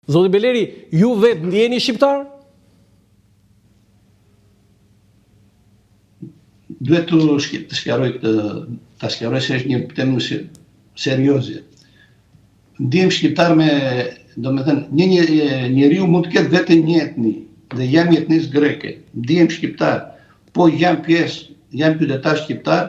Zoti Beleri, ju vetë ndjeni shqiptar? Duhet të sqaroj se është një temë serioze. Ndjem shqiptar do me thënë, një njeriu mund të ketë vetëm një etni, dhe jam etnisë greke. Ndjem shqiptar, po jam qytetar shqiptar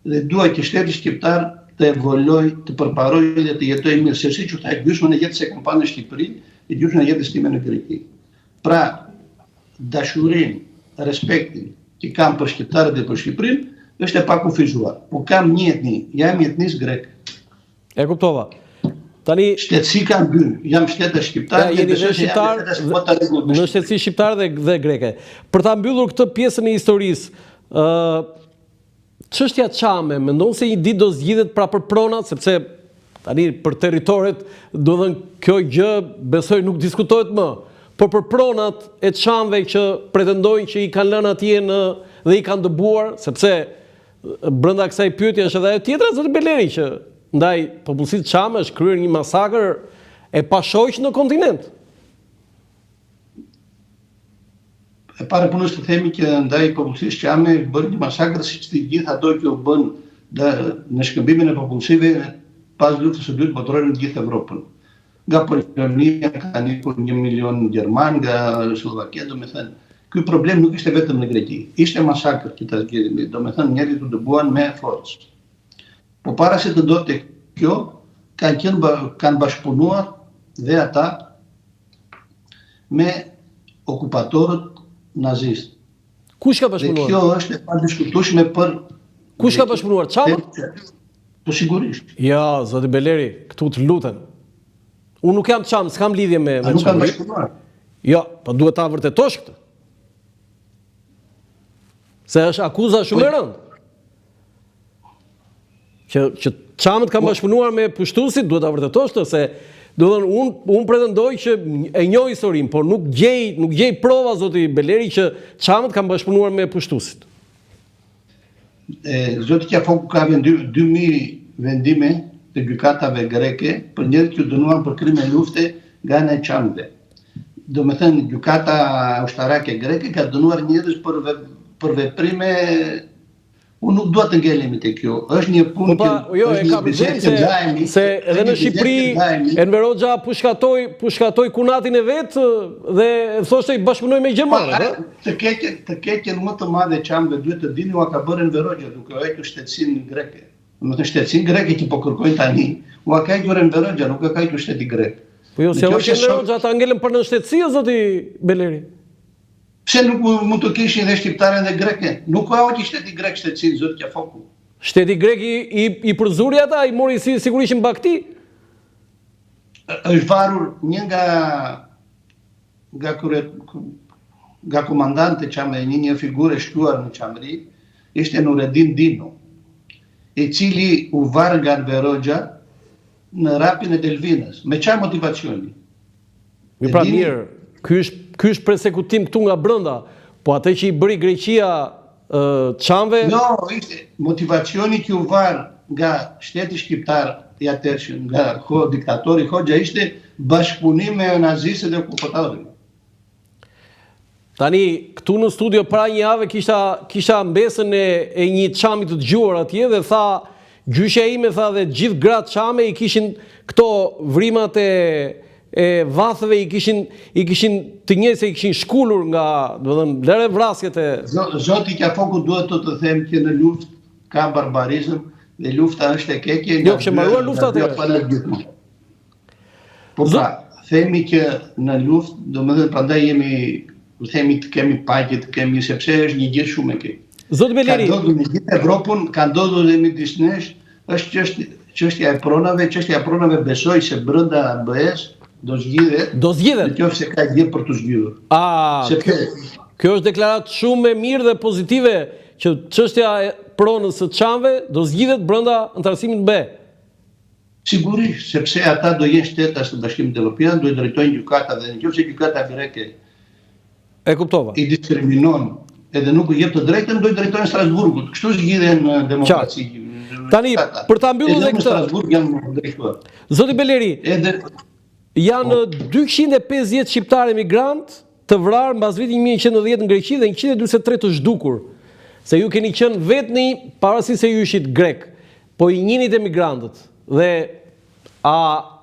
dhe dua që shteti shqiptar të evoloj, të përparoj dhe të jetoj mirë, se si që thaj, gjysmën e jetës e kam parë në Shqipëri e gjysmën e jetës time në Greki. Pra, dashurin, respektin që kam për shqiptarët dhe për Shqipërinë, është e pakufizuar. Po kam një etni, jam etnisë greke. E kuptova. Tani shtetësi kam dy, jam shtetë shqiptar, jeni dhe shqiptar, në shtetësi shqiptar dhe greke. Për ta mbyllur këtë pjesën e historisë, çështja Çame, mendon se një ditë do zgjidhet pra për pronat, sepse tani për territoret, do të thënë kjo gjë besoj nuk diskutohet më, por për pronat e Çamëve që pretendojnë që i kanë lënë atje dhe i kanë dëbuar, sepse brenda kësaj pyetje është edhe ajo tjetra, zoti Beleri, që ndaj popullsisë Çame është kryer një masakër e pashoqë në kontinent. E pare punës të themi që ndaj popullsisë Çame bërë një masakër siç të gjithë ato që u bën në shkëmbimin e popullsive pas luftës së dytë botërore në gjithë Evropën. Nga Polonia kanë ikur 1 milion gjerman, nga Slovakia, do me thënë, ky problem nuk ishte vetëm në Greki, ishte masakër që ta zgjidhemi, do me thënë njerëzit u dëbuan me forcë. Po para se të ndodhte kjo, kanë bashkëpunuar dhe ata me okupatorët nazist. Kush ka bashkëpunuar? Dhe kjo është e padiskutueshme për... Kush ka bashkëpunuar? Çamët? Po sigurisht. Ja, zoti Beleri, këtu të lutem. Unë nuk jam Çam, s'kam lidhje me Çam. Nuk kam bashkëpunuar. Jo, po duhet ta vërtetosh këtë. Se është akuza shumë e rëndë. Që Çamët kanë bashkëpunuar me pushtuesit, duhet ta vërtetosh këtë, se do të thënë, unë pretendoj që e njoh historinë, por nuk gjej prova, zoti Beleri, që Çamët kanë bashkëpunuar me pushtuesit. Zoti Qafoku ka vendu 2000 vendime të gjykatave greke për njerëz që dënuan për krime lufte nga ana e Çamëve. Do me thënë, gjykata ushtarake greke ka dënuar njerëz për veprime. Unë nuk dua të ngelemi te kjo. Është një punë që jo, e kam thënë se edhe në Shqipëri Enver Hoxha pushkatoi kunatin e vet dhe thoshte i bashkëpunoi me gjermanët, Të keqen më të madhe Çamëve duhet të dini ua ka bërë Enver Hoxha duke hequr shtetësinë greke. Do të thënë shtetësinë greke që po kërkojnë tani, ua ka hequr Enver Hoxha, nuk ka hequr shteti grek. Po jo, se Enver Hoxha ata ngelen për në shtetësi, zoti Beleri. Pse nuk mund të kishin dhe shqiptare dhe greke? Nuk ka hoqi shteti grek shtetësinë, zoti Qafoku. Shteti grek i përzuri ata, i mori sigurisht në bakti? Është varur një nga komandante Çame, një figurë e shtuar në Çamëri, ishte Nureddin Dino, i cili u varë nga Enver Hoxha në rapin e Delvinës. Me çfarë motivacioni? Mi pra mirë, ky është persekutim këtu nga brenda, po atë që i bëri Greqia Çamëve... Jo, ishte motivacioni që u varë nga shteti shqiptar i atërshëm, nga diktatori Hoxha, ishte bashkëpunim me nazistët dhe okupatorët. Tani, këtu në studio para një jave kisha mbesën e një Çami të dëgjuar atje dhe tha, gjyshja ime tha dhe gjithë gratë Çame i kishin këto vrimat e vathëve i kishin të njëjtë se i kishin shkullur nga, do të thënë, lere vrasjet e... Zoti Qafoku duhet të them që në luftë ka barbarizëm dhe lufta është e keqe. Jo, kishte mbaruar lufta atëherë. Po pra, themi që në luftë, domethënë prandaj themi të kemi paqe, të kemi, sepse është një gjë shumë e keqe. Zoti Beleri, ka ndodhur në gjithë Evropën, ka ndodhur dhe midis nesh, është çështja e pronave, besoj se brenda BE-s do zgjidhet. Nëse ka gjë për të zgjidhur. Kjo është deklaratë shumë e mirë dhe pozitive që çështja e pronës së Çamëve do zgjidhet brenda antarësimit B. Sigurisht, sepse ata do jenë shtetas të Bashkimit Evropian, do i drejtojnë gjykata dhe nëse gjykata greke e kuptova. I diskriminon edhe nuk i jep të drejtën, do i drejtojnë Strasburgut. Kështu zgjidhen në demokraci. Tani, për ta mbyllur edhe këtë. Strasburg janë drejtuar. Zoti Beleri. janë 250 shqiptarë emigrant të vrarë mbas vitit 1990 në Greqi dhe 143 të zhdukur. Se ju keni qenë vetni pavarësisht se ju ishit grek, po i njënit emigrantët. Dhe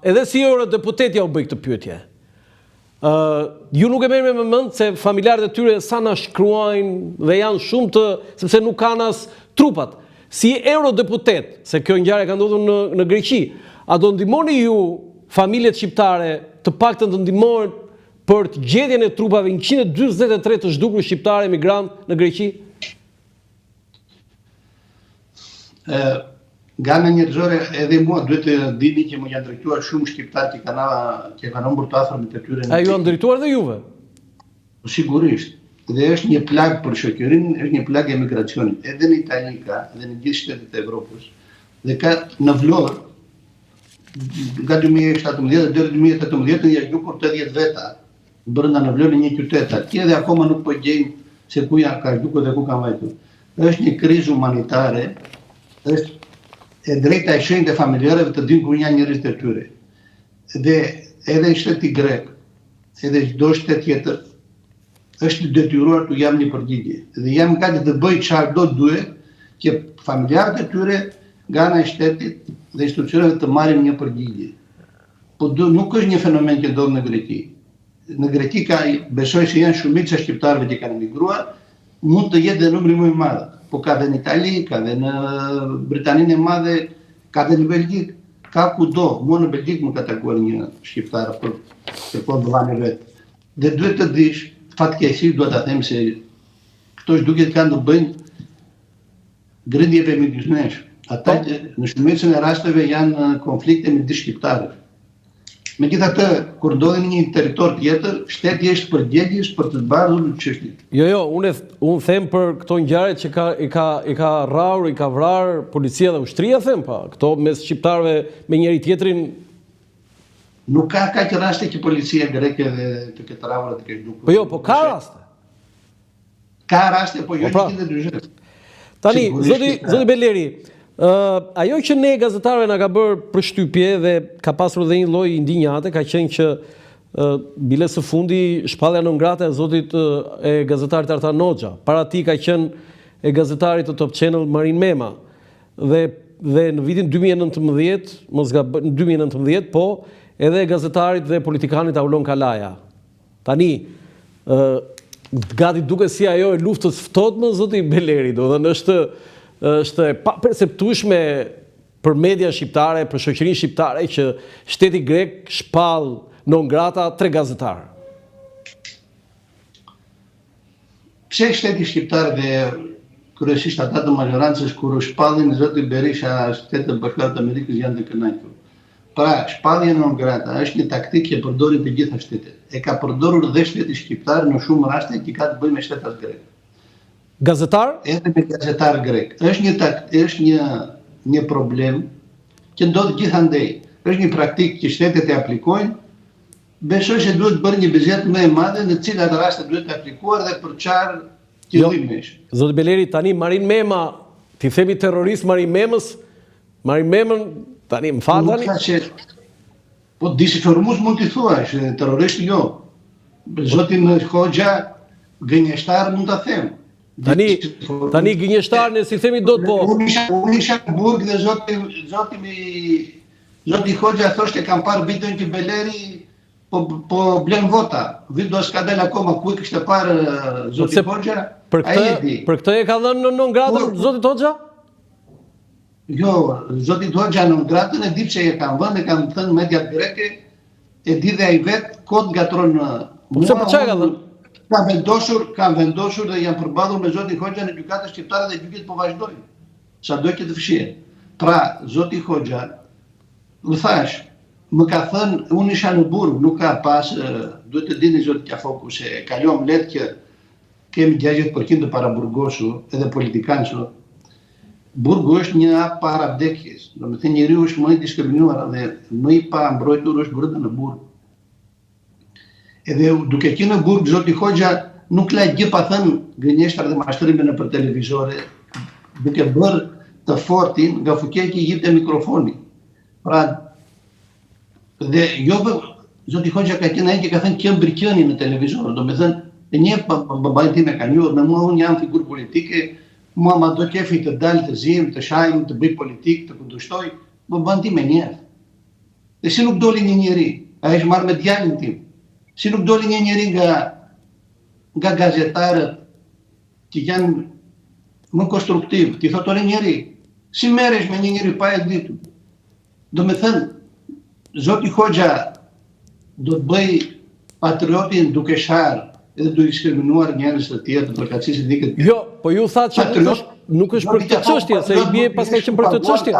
edhe si eurodeputet ja u bëj këtë pyetje. Ju nuk e merrni me mend se familjarët e tyre sa na shkruajnë dhe janë shumë sepse nuk kanë as trupat. Si eurodeputet, se kjo ngjarje ka ndodhur në Greqi, a do ndihmoni ju familjet shqiptare të paktën të ndihmohen për të gjetjen e trupave 143 të zhdukur shqiptarë emigrant në Greqi? Nga ana njerëzore edhe mua duhet të dini që më janë drejtuar shumë shqiptarë që kanë humbur të afërmit e tyre. A ju janë drejtuar dhe juve? Sigurisht. Dhe është një plagë për shoqërinë, është një plagë emigracionit. Edhe në Itali ka, edhe në gjithë shtetet e Evropës. Dhe ka në Vlorë, nga 2017 deri 2018 janë zgjuar 80 veta brenda në Vlorë, një qytet. Atje dhe akoma nuk po gjejmë se ku janë ka zgjuar dhe ku kanë vajtur. Është një krizë humanitare, është e drejta e shenjtë e familjarëve të dinë ku janë njerëzit e tyre. Dhe edhe shteti grek, edhe çdo shtet tjetër është detyruar të jap një përgjigje. Dhe jam gati të bëj çfarë do duhet që familjarët e tyre nga ana e shtetit dhe institucioneve të marrin një përgjigje. Po nuk është një fenomen që ndodh në Greqi. Në Greqi besoj se janë shumica shqiptarëve që kanë emigruar, mund të jetë dhe numri më i madh. Po ka dhe në Itali, ka dhe në Britaninë e Madhe, ka dhe në Belgjik, ka kudo. Mua në Belgjik më ka takuar një shqiptar për po bëllane vetë. Dhe duhet të dish, fatkeqësisht duhet ta them se këto duket kanë të bëjnë grindje feminismesh. Ata në shumicën e rasteve janë konflikte midis shqiptarëve. Megjithatë, kur ndodhen në një territor tjetër, shteti është përgjegjës për të zbardhur çështjen. Jo, unë them për këto ngjarje që i ka rrarur, i ka vrarë policia dhe ushtria, them pa, këto mes shqiptarëve me njëri tjetrin. Nuk ka kaq raste që policia greke dhe të ketë rrarur të ketë zhdukur. Po jo, po ka raste. Ka raste, po jo të ndryshojnë. Tani, zoti Beleri, ajo që ne gazetarëve na ka bërë përshtypje dhe ka pasur dhe një lloj indinjate, ka qenë që bile së fundi shpallja non grata e zotit e gazetarit Artan Hoxha. Para tij ka qenë e gazetarit të Top Channel Marin Mema. Dhe në vitin 2019, mos gaboj, në 2019, po, edhe e gazetarit dhe politikanit Aulon Kalaja. Tani, gati duke si ajo e luftës ftohtme, zoti Beleri, do dhe është e paperceptueshme për media shqiptare, për shoqërinë shqiptare që shteti grek shpall non grata 3 gazetarë. Pse shteti shqiptar dhe kryesisht ata të majorancës kur u shpallin zoti Berisha Shtetet Bashkuara të Amerikës janë të kënaqur. Pra, shpallja non grata është një taktikë që përdorin të gjitha shtetet. E ka përdorur dhe shteti shqiptar në shumë raste që ka të bëjë me shtetet greke. Gazetar? Edhe me gazetar grek. Është një problem që ndodh gjithandej. Është një praktikë që shtetet e aplikojnë. Besoj se duhet bërë një bisedë më e madhe në cilat raste duhet të aplikuar dhe për çfarë qëllimesh. Zoti Beleri, tani Marin Mema, ti themi terrorist Marin Memës, Marin Memën tani më fal tani. Po disformus mund t'i thuash, terrorist jo. Zotin Hoxha gënjeshtar mund ta them. Tani gënjeshtarën e si themi do të po. Unë isha në Burg dhe zoti Hoxha thoshte kam parë videon që Beleri po blen vota. Video s'ka dalë akoma, ku e kishte parë zoti Hoxha? Për këtë e ka dhënë në non grata zoti Hoxha? Jo, zoti Hoxha non gratën e di pse e kanë vënë, e kanë thënë mediat greke, e di dhe ai vet kod ngatron. Pse për çfarë ka dhënë? Kanë vendosur dhe janë përballur me zotin Hoxha në gjykatën shqiptare dhe gjyqet po vazhdojnë. Sado që të fshihen. Pra, zoti Hoxha, u thash, më ka thënë, unë isha në Burg, nuk ka pas, duhet të dini zoti Qafoku se kalon lehtë që kemi 60% të paraburgosur edhe politikanësor. Burgu është një hap para vdekjes. Do të thënë njeriu është më i diskriminuar dhe më i pa mbrojtur është brenda në Burg. Edhe duke qenë në Burg, zoti Hoxha nuk la gjë pa thënë gënjeshtra dhe mashtrime nëpër televizore, duke bërë të fortin nga fuqia që i jepte mikrofoni. Pra, dhe jo Zoti Hoxha ka qenë ai që ka thënë Qëmbriqëni në televizor, do me thënë, e njeh babain tim e ka njohur, me mua unë jam figurë politike, mua ma do kefi të dalë të zim, të shajm, të bëj politik, të kundërshtoj, babain tim e njeh. Dhe si nuk doli një njeri, ai është marrë me djalin tim, si nuk doli një njeri nga gazetarët që janë më konstruktiv, ti thotë ore njeri, si merresh me një njeri pa e ditur? Do me thënë, Zoti Hoxha do të bëj patriotin duke sharë edhe duke diskriminuar njerëz të tjerë të përkatësisë dikët. Jo, po ju thatë që nuk është për këtë çështje, se i bie pas ka qenë për këtë çështje.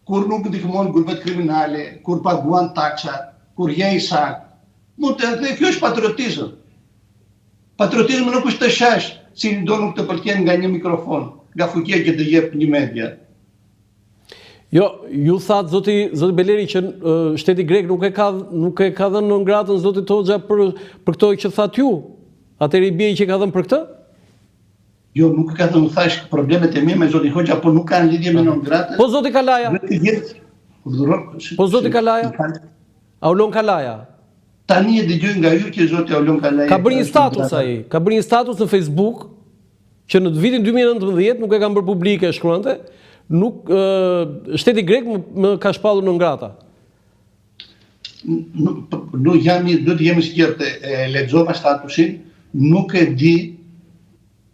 Kur nuk ndihmon grupet kriminale, kur paguan taksat, kur jej sakt. Mund të dhe kjo është patriotizëm. Patriotizmi nuk është të shash, si do nuk të pëlqen nga një mikrofon, nga fuqia që të jep një media. Jo, ju thatë zoti Beleri që shteti grek nuk e ka dhënë në ngratën zotit Hoxha për këto që thatë ju. Atëherë i bie që ka dhënë për këtë? Jo, nuk ka thënë, thash problemet e mia me zotin Hoxha, por nuk kanë lidhje me në ngratën. Po zoti Kalaja? Po zoti Kalaja? Aulon Kalaja? Tani e dëgjoj nga ju që zoti Aulon Kalaja ka bërë një status ai, ka bërë një status në Facebook që në vitin 2019 nuk e kanë bërë publike, shkruante, nuk shteti grek më ka shpallur në ngrata. Nuk jam, do të jemi sigurt, e lexova statusin, nuk e di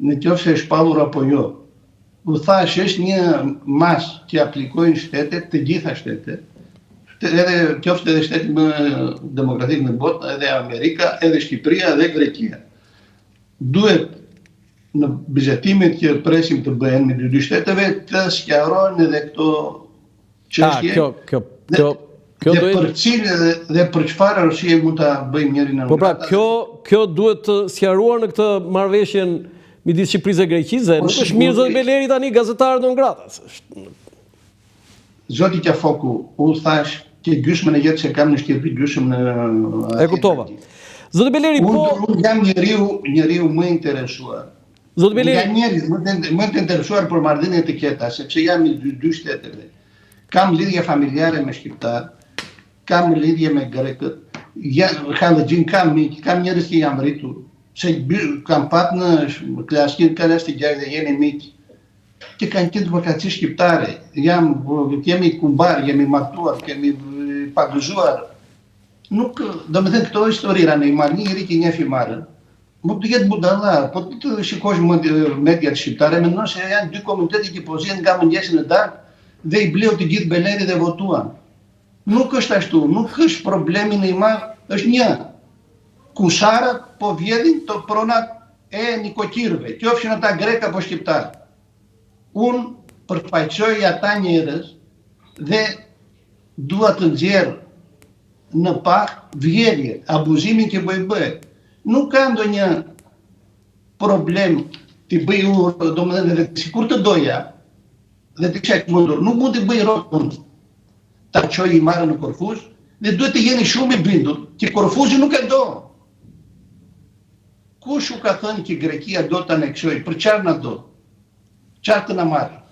në qoftë se është shpallur apo jo. U thash, është një mas që aplikojnë shtetet, të gjitha shtetet, edhe qoftë edhe shtetet më demokratik në botë, edhe Amerika, edhe Shqipëria, edhe Greqia. Duhet në bizetimet që presim të bëhen me dy shteteve të sqarohen edhe këto çështje. Dhe për cilë dhe për çfarë arsye mund ta bëjmë njëri në Po pra, kjo duhet të sqaruar në këtë marrëveshjen midis Shqipërisë dhe Greqisë, nuk është mirë zoti Beleri tani gazetarët në ngrata. Zoti Qafoku, u thash që gjysmën e jetë se kam në Shqipëri, gjysmën në E kuptova. Zoti Beleri, po unë jam njeriu më interesuar. Zoti Beleri, nga njerëz më të interesuar për marrëdhënie të qeta, sepse jam i dy shteteve. Kam lidhje familjare me shqiptar, kam lidhje me grekët, Hallëxhin kam miq, kam njerëz që jam rritur, se kam pat në klasën të 6 dhe jeni miq, që kanë qenë vakaci shqiptare. Kemi kumbar, jemi martuar, kemi pagëzuar. Nuk, do me thënë këto historira në njëri që njefi marrën. Nuk të jetë budalla, po të shikosh mediat shqiptare, mendon se janë dy komitete që po zihen nga mëngjesi në darkë dhe i bleu të gjithë Beleri dhe votuan. Nuk është ashtu, nuk është problemi në i madh, është një. Kusharat po vjedhin të pronat e nikokirëve, qofshin ata grek apo shqiptar. Unë përfaqësoj ata njerëz dhe dua të nxjerr në pak vjedhje, abuzimin që bëhet. Nuk ka ndonjë problem t'i bëj urë, do më dhe sikur të doja, dhe të kisha mundur, nuk mund t'i bëj rotën, ta qoj i marrë në Korfuz, dhe duhet të jeni shumë i bindur, që Korfuzi nuk e do. Kush u ka thënë që Grekia do të aneksoj, për qarë na do? Qarë të na marrë?